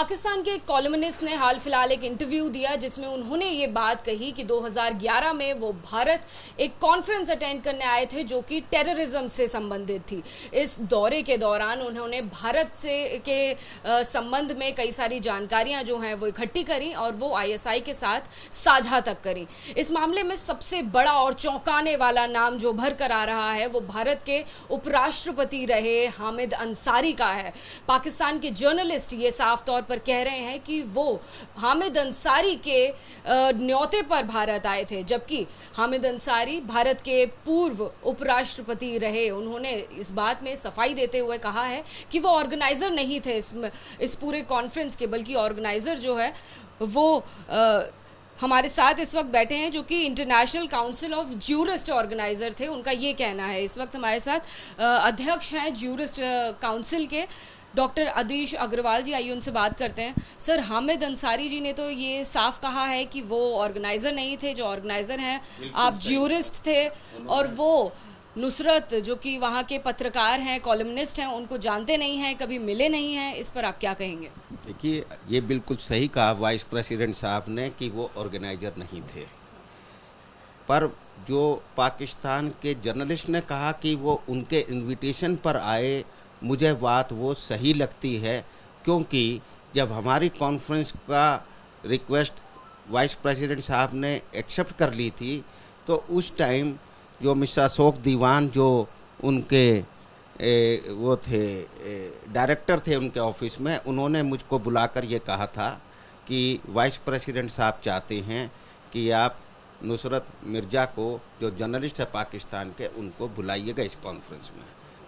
पाकिस्तान के एक कॉलमनिस्ट ने हाल फिलहाल एक इंटरव्यू दिया जिसमें उन्होंने ये बात कही कि 2011 में वो भारत एक कॉन्फ्रेंस अटेंड करने आए थे जो कि टेररिज्म से संबंधित थी। इस दौरे के दौरान उन्होंने भारत से के संबंध में कई सारी जानकारियां जो हैं वो इकट्ठी करी और वो आईएसआई के साथ साझा तक करी। इस मामले में सबसे बड़ा और चौंकाने वाला नाम जो भर कर आ रहा है वो भारत के उपराष्ट्रपति रहे हामिद अंसारी का है। पाकिस्तान के जर्नलिस्ट ये साफ तौर पर कह रहे हैं कि वो हामिद अंसारी के न्योते पर भारत आए थे, जबकि हामिद अंसारी भारत के पूर्व उपराष्ट्रपति रहे। उन्होंने इस बात में सफाई देते हुए कहा है कि वो ऑर्गेनाइजर नहीं थे इस पूरे कॉन्फ्रेंस के, बल्कि ऑर्गेनाइजर जो है वो हमारे साथ इस वक्त बैठे हैं जो कि international council of jurist organiser थे। उनका ये कहना है। इस वक्त हमारे साथ अध्यक्ष हैं ज्यूरिस्ट काउंसिल के डॉक्टर आदिश अग्रवाल जी। आइए उनसे बात करते हैं। सर, हामिद अंसारी जी ने तो ये साफ कहा है कि वो ऑर्गेनाइजर नहीं थे। जो ऑर्गेनाइजर हैं आप ज्यूरिस्ट थे, और वो नुसरत जो कि वहाँ के पत्रकार हैं, कॉलमनिस्ट हैं, उनको जानते नहीं हैं, कभी मिले नहीं हैं। इस पर आप क्या कहेंगे? देखिए, ये बिल्कुल सही कहा वाइस प्रेसिडेंट साहब ने कि वो ऑर्गेनाइजर नहीं थे, पर जो पाकिस्तान के जर्नलिस्ट ने कहा कि वो उनके इनविटेशन पर आए, मुझे बात वो सही लगती है, क्योंकि जब हमारी कॉन्फ्रेंस का रिक्वेस्ट वाइस प्रेसिडेंट साहब ने एक्सेप्ट कर ली थी तो उस टाइम जो मिस्टर अशोक दीवान जो उनके वो थे डायरेक्टर थे उनके ऑफिस में, उन्होंने मुझको बुलाकर ये कहा था कि वाइस प्रेसिडेंट साहब चाहते हैं कि आप नुसरत मिर्ज़ा को जो जर्नलिस्ट है पाकिस्तान के, उनको बुलाइएगा इस कॉन्फ्रेंस में।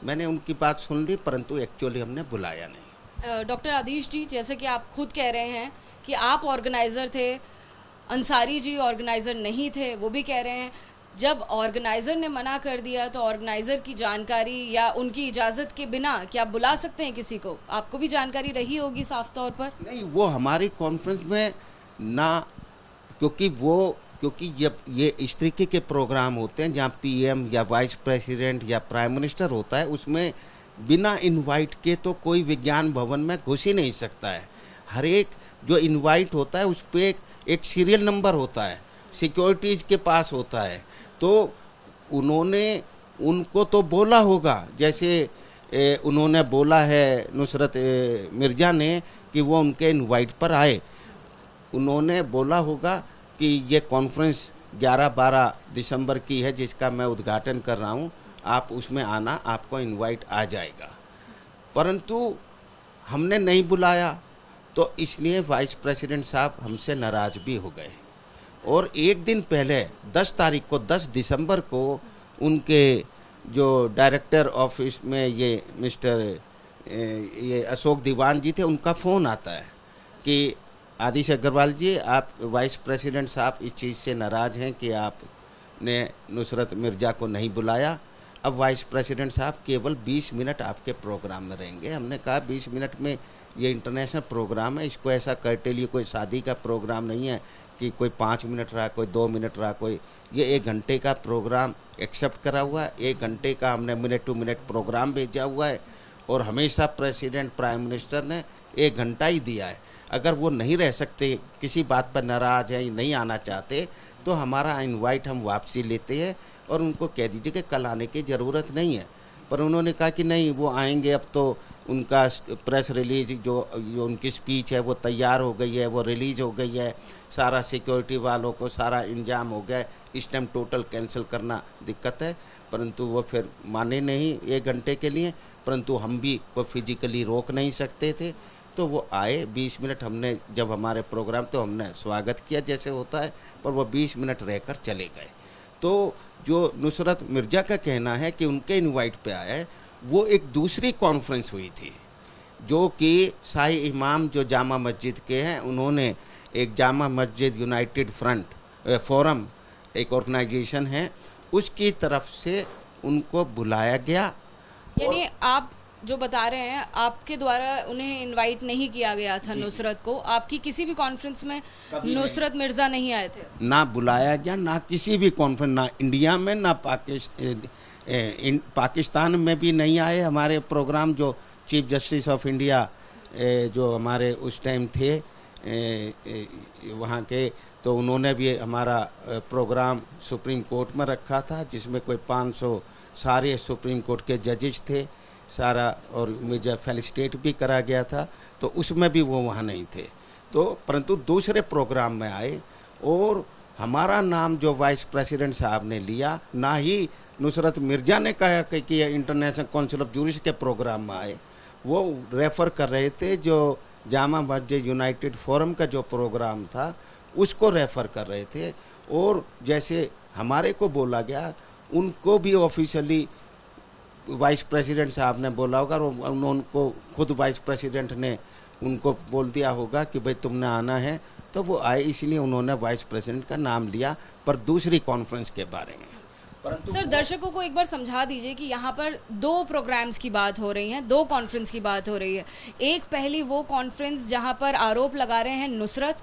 मैंने उनकी बात सुन ली, परंतु एक्चुअली हमने बुलाया नहीं। डॉक्टर आदिश जी, जैसे कि आप खुद कह रहे हैं कि आप ऑर्गेनाइज़र थे, अंसारी जी ऑर्गेनाइज़र नहीं थे, वो भी कह रहे हैं। जब ऑर्गेनाइज़र ने मना कर दिया तो ऑर्गेनाइज़र की जानकारी या उनकी इजाज़त के बिना क्या आप बुला सकते हैं किसी को? आपको भी जानकारी रही होगी साफ तौर पर। नहीं, वो हमारी कॉन्फ्रेंस में ना, क्योंकि जब ये इस तरीके के प्रोग्राम होते हैं जहाँ पीएम या वाइस प्रेसिडेंट या प्राइम मिनिस्टर होता है, उसमें बिना इनवाइट के तो कोई विज्ञान भवन में घुस ही नहीं सकता है। हर एक जो इनवाइट होता है उस पर एक सीरियल नंबर होता है, सिक्योरिटीज़ के पास होता है। तो उन्होंने उनको तो बोला होगा, जैसे उन्होंने बोला है नुसरत मिर्ज़ा ने कि वो उनके इनवाइट पर आए। उन्होंने बोला होगा कि ये कॉन्फ्रेंस 11-12 दिसंबर की है जिसका मैं उद्घाटन कर रहा हूँ, आप उसमें आना, आपको इनवाइट आ जाएगा। परंतु हमने नहीं बुलाया, तो इसलिए वाइस प्रेसिडेंट साहब हमसे नाराज़ भी हो गए। और एक दिन पहले 10 तारीख को 10 दिसंबर को उनके जो डायरेक्टर ऑफिस में ये मिस्टर ये अशोक दीवान जी थे, उनका फ़ोन आता है कि आदिश अग्रवाल जी, आप वाइस प्रेसिडेंट साहब इस चीज़ से नाराज़ हैं कि आपने नुसरत मिर्ज़ा को नहीं बुलाया। अब वाइस प्रेसिडेंट साहब केवल 20 मिनट आपके प्रोग्राम में रहेंगे। हमने कहा 20 मिनट में ये इंटरनेशनल प्रोग्राम है, इसको ऐसा करते लिए कोई शादी का प्रोग्राम नहीं है कि कोई 5 मिनट रहा, कोई 2 मिनट रहा, कोई ये 1 घंटे का प्रोग्राम एक्सेप्ट करा हुआ है। 1 घंटे का हमने मिनट टू मिनट प्रोग्राम भेजा हुआ है और हमेशा प्रेसिडेंट प्राइम मिनिस्टर ने 1 घंटा ही दिया है। अगर वो नहीं रह सकते, किसी बात पर नाराज़ हैं, नहीं आना चाहते, तो हमारा इनवाइट हम वापसी लेते हैं और उनको कह दीजिए कि कल आने की ज़रूरत नहीं है। पर उन्होंने कहा कि नहीं, वो आएंगे। अब तो उनका प्रेस रिलीज जो उनकी स्पीच है वो तैयार हो गई है, वो रिलीज़ हो गई है, सारा सिक्योरिटी वालों को सारा इंतजाम हो गया है, इस टाइम टोटल कैंसिल करना दिक्कत है। परंतु वो फिर माने नहीं 1 घंटे के लिए, परंतु हम भी वो फिजिकली रोक नहीं सकते थे, तो वो आए। 20 मिनट हमने, जब हमारे प्रोग्राम, तो हमने स्वागत किया जैसे होता है, पर वो 20 मिनट रहकर चले गए। तो जो नुसरत मिर्ज़ा का कहना है कि उनके इनवाइट पे आया है, वो एक दूसरी कॉन्फ्रेंस हुई थी जो कि शाही इमाम जो जामा मस्जिद के हैं, उन्होंने एक Jama Masjid United front forum एक ऑर्गेनाइजेशन है, उसकी तरफ से उनको बुलाया गया। यानी आप जो बता रहे हैं, आपके द्वारा उन्हें इनवाइट नहीं किया गया था नुसरत को? आपकी किसी भी कॉन्फ्रेंस में नुसरत मिर्ज़ा नहीं आए थे? ना बुलाया गया, ना किसी भी कॉन्फ्रेंस, ना इंडिया में, ना पाकिस्तान में भी नहीं आए। हमारे प्रोग्राम जो चीफ जस्टिस ऑफ इंडिया जो हमारे उस टाइम थे वहाँ के, तो उन्होंने भी हमारा प्रोग्राम सुप्रीम कोर्ट में रखा था, जिसमें कोई 500 सारे सुप्रीम कोर्ट के जजेस थे सारा, और मुझे फेलिसिटेट भी करा गया था, तो उसमें भी वो वहाँ नहीं थे। तो परंतु दूसरे प्रोग्राम में आए और हमारा नाम जो वाइस प्रेसिडेंट साहब ने लिया, ना ही नुसरत मिर्ज़ा ने कहा कि इंटरनेशनल काउंसिल ऑफ जूरिस्ट के प्रोग्राम में आए, वो रेफ़र कर रहे थे जो जामा मस्जिद यूनाइटेड फोरम का जो प्रोग्राम था उसको रेफ़र कर रहे थे। और जैसे हमारे को बोला गया, उनको भी ऑफिशियली वाइस प्रेसिडेंट साहब ने बोला होगा, और उनको खुद वाइस प्रेसिडेंट ने उनको बोल दिया होगा कि भाई तुमने आना है, तो वो आए, इसलिए उन्होंने वाइस प्रेसिडेंट का नाम लिया, पर दूसरी कॉन्फ्रेंस के बारे में। परंतु सर, दर्शकों को एक बार समझा दीजिए कि यहाँ पर 2 प्रोग्राम्स की बात हो रही है, 2 कॉन्फ्रेंस की बात हो रही है। एक पहली वो कॉन्फ्रेंस जहाँ पर आरोप लगा रहे हैं नुसरत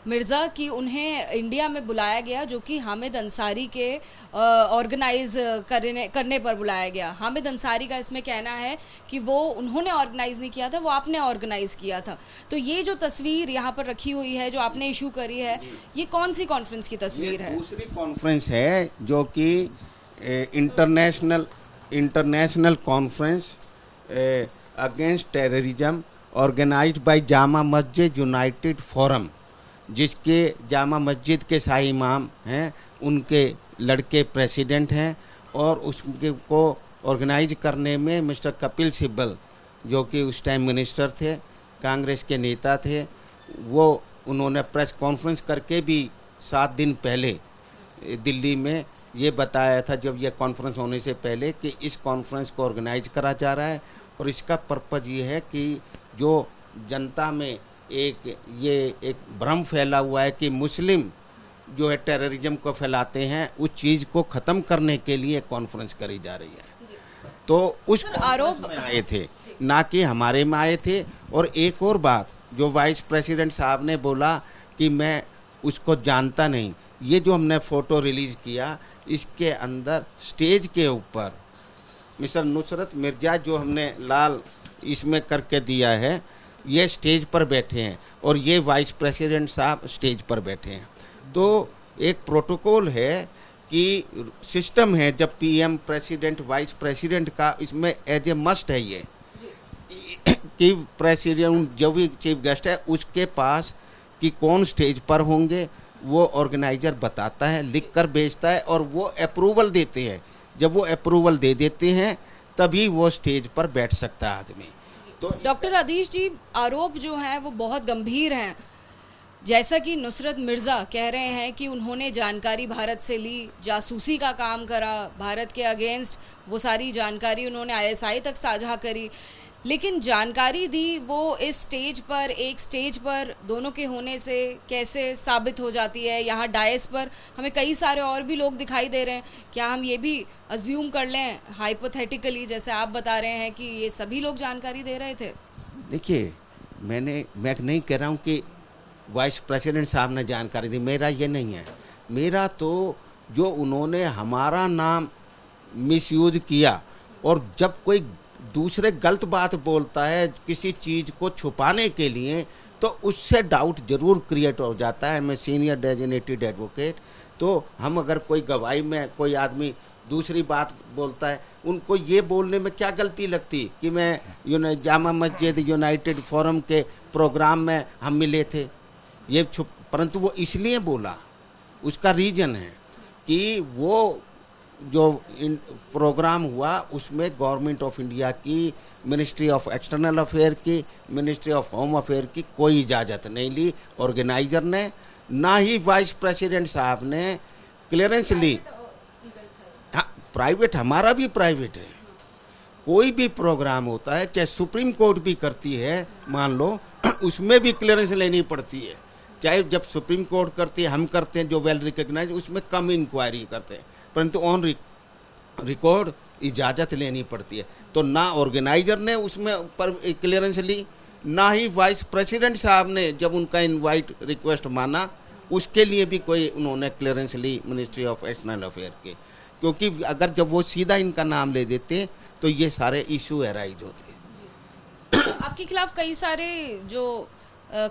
मिर्ज़ा कि उन्हें इंडिया में बुलाया गया, जो कि हामिद अंसारी के ऑर्गेनाइज करने पर बुलाया गया। हामिद अंसारी का इसमें कहना है कि वो उन्होंने ऑर्गेनाइज नहीं किया था, वो आपने ऑर्गेनाइज किया था। तो ये जो तस्वीर यहाँ पर रखी हुई है जो आपने इशू करी है, ये कौन सी कॉन्फ्रेंस की तस्वीर है? दूसरी कॉन्फ्रेंस है जो कि international conference against terrorism organised by Jama Masjid United forum, जिसके जामा मस्जिद के शाही इमाम हैं, उनके लड़के प्रेसिडेंट हैं, और उसके को ऑर्गेनाइज करने में मिस्टर कपिल सिब्बल जो कि उस टाइम मिनिस्टर थे, कांग्रेस के नेता थे, वो उन्होंने प्रेस कॉन्फ्रेंस करके भी 7 दिन पहले दिल्ली में ये बताया था, जब ये कॉन्फ्रेंस होने से पहले, कि इस कॉन्फ्रेंस को ऑर्गेनाइज करा जा रहा है और इसका पर्पज़ ये है कि जो जनता में एक भ्रम फैला हुआ है कि मुस्लिम जो है टेररिज्म को फैलाते हैं, उस चीज़ को ख़त्म करने के लिए कॉन्फ्रेंस करी जा रही है। तो उस आरोप में आए थे, ना कि हमारे में आए थे। और एक और बात जो वाइस प्रेसिडेंट साहब ने बोला कि मैं उसको जानता नहीं, ये जो हमने फ़ोटो रिलीज़ किया, इसके अंदर स्टेज के ऊपर मिस्टर नुसरत मिर्ज़ा जो हमने लाल इसमें करके दिया है, ये स्टेज पर बैठे हैं और ये वाइस प्रेसिडेंट साहब स्टेज पर बैठे हैं। तो एक प्रोटोकॉल है कि सिस्टम है, जब पीएम प्रेसिडेंट वाइस प्रेसिडेंट का इसमें एज ए मस्ट है ये कि प्रेसिडेंट जो भी चीफ गेस्ट है उसके पास कि कौन स्टेज पर होंगे, वो ऑर्गेनाइजर बताता है, लिख कर भेजता है, और वो अप्रूवल देते हैं। जब वो अप्रूवल दे देते हैं तभी वो स्टेज पर बैठ सकता है आदमी। तो डॉक्टर आदिश जी, आरोप जो हैं वो बहुत गंभीर हैं। जैसा कि नुसरत मिर्ज़ा कह रहे हैं कि उन्होंने जानकारी भारत से ली, जासूसी का काम करा, भारत के अगेंस्ट वो सारी जानकारी उन्होंने आईएसआई तक साझा करी, लेकिन जानकारी दी वो इस स्टेज पर, एक स्टेज पर दोनों के होने से कैसे साबित हो जाती है? यहाँ डायस पर हमें कई सारे और भी लोग दिखाई दे रहे हैं। क्या हम ये भी अज्यूम कर लें हाइपोथेटिकली, जैसे आप बता रहे हैं कि ये सभी लोग जानकारी दे रहे थे? देखिए, मैं नहीं कह रहा हूँ कि वाइस प्रेसिडेंट साहब ने जानकारी दी, मेरा ये नहीं है। मेरा तो जो उन्होंने हमारा नाम मिसयूज किया, और जब कोई दूसरे गलत बात बोलता है किसी चीज़ को छुपाने के लिए, तो उससे डाउट जरूर क्रिएट हो जाता है। मैं सीनियर डेजिग्नेटेड एडवोकेट, तो हम अगर कोई गवाही में कोई आदमी दूसरी बात बोलता है, उनको ये बोलने में क्या गलती लगती कि मैं जामा मस्जिद यूनाइटेड फोरम के प्रोग्राम में हम मिले थे, ये परंतु वो इसलिए बोला, उसका रीज़न है कि वो जो प्रोग्राम हुआ उसमें गवर्नमेंट ऑफ इंडिया की, मिनिस्ट्री ऑफ एक्सटर्नल अफेयर की, मिनिस्ट्री ऑफ होम अफेयर की कोई इजाज़त नहीं ली ऑर्गेनाइजर ने, ना ही वाइस प्रेसिडेंट साहब ने क्लियरेंस ली। हाँ, प्राइवेट, हमारा भी प्राइवेट है। कोई भी प्रोग्राम होता है, चाहे सुप्रीम कोर्ट भी करती है, मान लो, उसमें भी क्लियरेंस लेनी पड़ती है। चाहे जब सुप्रीम कोर्ट करती है, हम करते हैं जो वेल रिकग्नाइज, उसमें कम इंक्वायरी करते हैं, परंतु ऑन रिकॉर्ड इजाज़त लेनी पड़ती है। तो ना ऑर्गेनाइजर ने उसमें पर क्लियरेंस ली, ना ही वाइस प्रेसिडेंट साहब ने जब उनका इनवाइट रिक्वेस्ट माना उसके लिए भी कोई उन्होंने क्लियरेंस ली मिनिस्ट्री ऑफ एक्सटर्नल अफेयर के, क्योंकि अगर जब वो सीधा इनका नाम ले देते तो ये सारे इशू एराइज होते। आपके खिलाफ कई सारे जो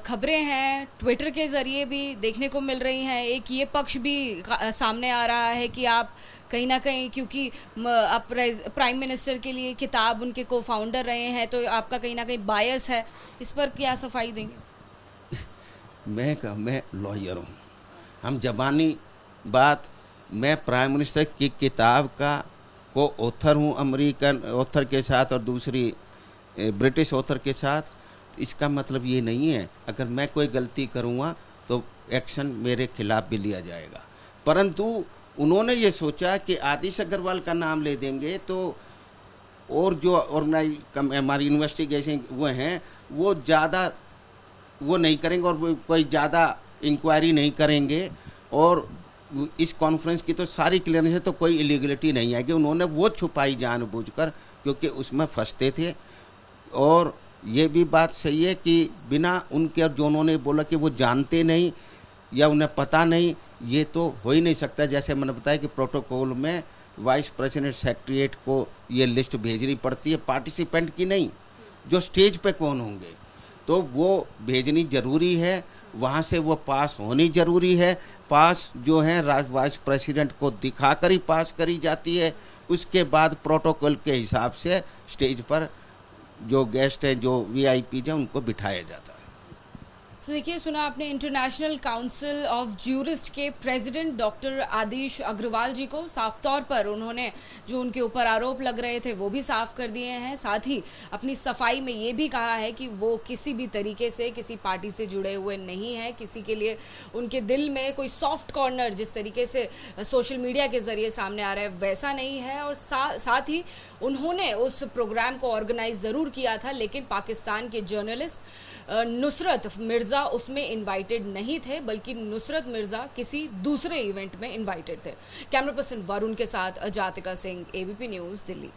खबरें हैं ट्विटर के जरिए भी देखने को मिल रही हैं। एक ये पक्ष भी सामने आ रहा है कि आप कहीं ना कहीं, क्योंकि आप प्राइम मिनिस्टर के लिए किताब उनके को फाउंडर रहे हैं, तो आपका कहीं ना कहीं बायस है। इस पर क्या सफाई देंगे? मैं लॉयर हूँ, हम जबानी बात, मैं प्राइम मिनिस्टर की किताब का को ऑथर हूँ, अमेरिकन ऑथर के साथ और दूसरी ब्रिटिश ऑथर के साथ। इसका मतलब ये नहीं है अगर मैं कोई गलती करूँगा तो एक्शन मेरे खिलाफ भी लिया जाएगा। परंतु उन्होंने ये सोचा कि आदिश अग्रवाल का नाम ले देंगे तो और जो हमारी इन्वेस्टिगेशन वो हैं वो ज़्यादा वो नहीं करेंगे और कोई ज़्यादा इंक्वायरी नहीं करेंगे, और इस कॉन्फ्रेंस की तो सारी क्लियरेंस है तो कोई इलीगलिटी नहीं आएगी। उन्होंने वो छुपाई जानबूझकर, क्योंकि उसमें फंसते थे। और ये भी बात सही है कि बिना उनके, और जो उन्होंने बोला कि वो जानते नहीं या उन्हें पता नहीं, ये तो हो ही नहीं सकता। जैसे मैंने बताया कि प्रोटोकॉल में वाइस प्रेसिडेंट सेक्रेटरीट को ये लिस्ट भेजनी पड़ती है, पार्टिसिपेंट की नहीं, जो स्टेज पे कौन होंगे, तो वो भेजनी ज़रूरी है, वहाँ से वो पास होनी ज़रूरी है। पास जो है वाइस प्रेसिडेंट को दिखाकर ही पास करी जाती है। उसके बाद प्रोटोकॉल के हिसाब से स्टेज पर जो गेस्ट हैं, जो वीआईपी हैं, उनको बिठाया जाता है। तो देखिए, सुना आपने इंटरनेशनल काउंसिल ऑफ ज्यूरिस्ट के प्रेसिडेंट डॉक्टर आदिश अग्रवाल जी को। साफ तौर पर उन्होंने जो उनके ऊपर आरोप लग रहे थे वो भी साफ कर दिए हैं। साथ ही अपनी सफाई में ये भी कहा है कि वो किसी भी तरीके से किसी पार्टी से जुड़े हुए नहीं है, किसी के लिए उनके दिल में कोई सॉफ्ट कॉर्नर जिस तरीके से सोशल मीडिया के जरिए सामने आ रहा है वैसा नहीं है। और साथ ही उन्होंने उस प्रोग्राम को ऑर्गेनाइज ज़रूर किया था, लेकिन पाकिस्तान के जर्नलिस्ट नुसरत मिर्ज़ा उसमें इनवाइटेड नहीं थे, बल्कि नुसरत मिर्ज़ा किसी दूसरे इवेंट में इनवाइटेड थे। कैमरा पर्सन वरुण के साथ अजातिका सिंह, एबीपी न्यूज़, दिल्ली।